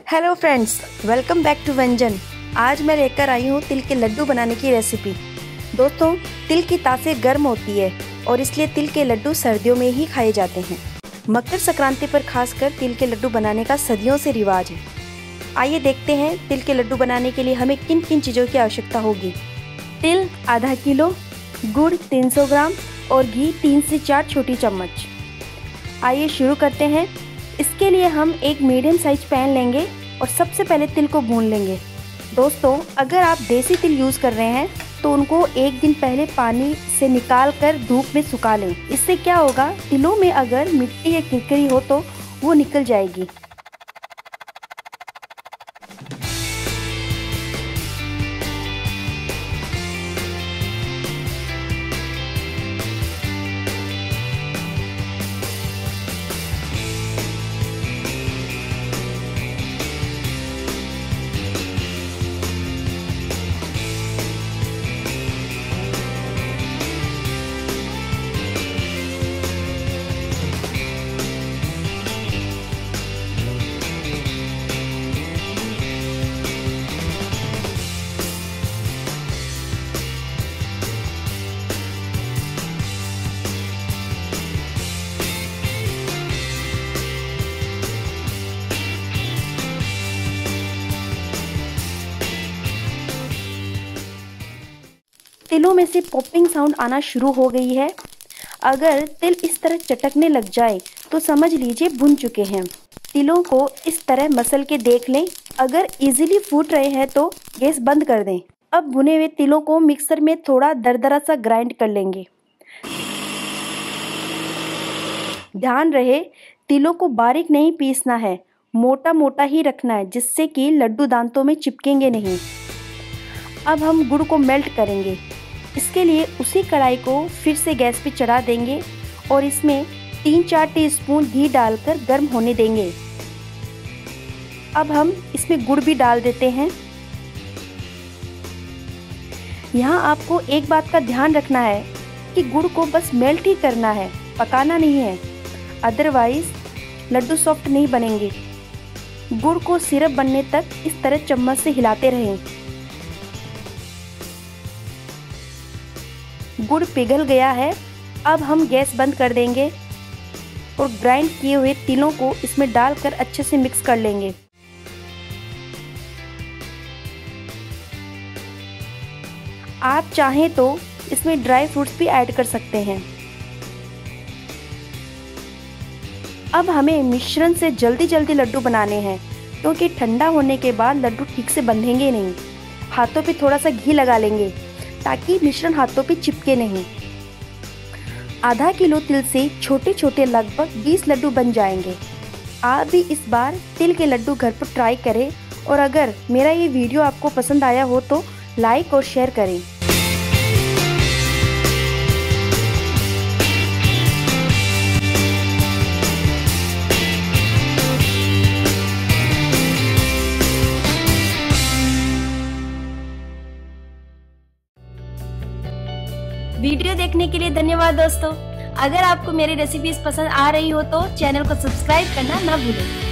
Hello friends, welcome back to Vyanjan. आज मैं लेकर आई हूँ तिल के लड्डू बनाने की रेसिपी। दोस्तों, तिल की तासीर गर्म होती है और इसलिए तिल के लड्डू सर्दियों में ही खाए जाते हैं। मकर संक्रांति पर खासकर तिल के लड्डू बनाने का सदियों से रिवाज है। आइए देखते हैं तिल के लड्डू बनाने के लिए हमें किन किन चीज़ों की आवश्यकता होगी। तिल आधा किलो, गुड़ 300 ग्राम और घी 3 से 4 छोटी चम्मच। आइए शुरू करते हैं। इसके लिए हम एक मीडियम साइज पैन लेंगे और सबसे पहले तिल को भून लेंगे। दोस्तों, अगर आप देसी तिल यूज़ कर रहे हैं तो उनको एक दिन पहले पानी से निकाल कर धूप में सुखा लें। इससे क्या होगा, तिलों में अगर मिट्टी या किरकिरी हो तो वो निकल जाएगी। तिलों में से पॉपिंग साउंड आना शुरू हो गई है। अगर तिल इस तरह चटकने लग जाए तो समझ लीजिए भुन चुके हैं। तिलों को इस तरह मसल के देख लें। अगर इजीली फूट रहे हैं तो गैस बंद कर दें। अब भुने हुए तिलों को मिक्सर में थोड़ा दरदरा सा ग्राइंड कर लेंगे। ध्यान रहे, तिलों को बारीक नहीं पीसना है, मोटा मोटा ही रखना है, जिससे कि लड्डू दांतों में चिपकेंगे नहीं। अब हम गुड़ को मेल्ट करेंगे। इसके लिए उसी कढ़ाई को फिर से गैस पे चढ़ा देंगे और इसमें 3-4 टीस्पून घी डालकर गर्म होने देंगे। अब हम इसमें गुड़ भी डाल देते हैं। यहाँ आपको एक बात का ध्यान रखना है कि गुड़ को बस मेल्ट ही करना है, पकाना नहीं है, अदरवाइज लड्डू सॉफ्ट नहीं बनेंगे। गुड़ को सिरप बनने तक इस तरह चम्मच से हिलाते रहें। गुड़ पिघल गया है। अब हम गैस बंद कर देंगे और ग्राइंड किए हुए तिलों को इसमें डालकर अच्छे से मिक्स कर लेंगे। आप चाहें तो इसमें ड्राई फ्रूट्स भी ऐड कर सकते हैं। अब हमें मिश्रण से जल्दी जल्दी लड्डू बनाने हैं, क्योंकि ठंडा होने के बाद लड्डू ठीक से बंधेंगे नहीं। हाथों पे थोड़ा सा घी लगा लेंगे ताकि मिश्रण हाथों पे चिपके नहीं। आधा किलो तिल से छोटे छोटे लगभग 20 लड्डू बन जाएंगे। आप भी इस बार तिल के लड्डू घर पर ट्राई करें और अगर मेरा ये वीडियो आपको पसंद आया हो तो लाइक और शेयर करें। वीडियो देखने के लिए धन्यवाद दोस्तों। अगर आपको मेरी रेसिपीज पसंद आ रही हो तो चैनल को सब्सक्राइब करना ना भूलें।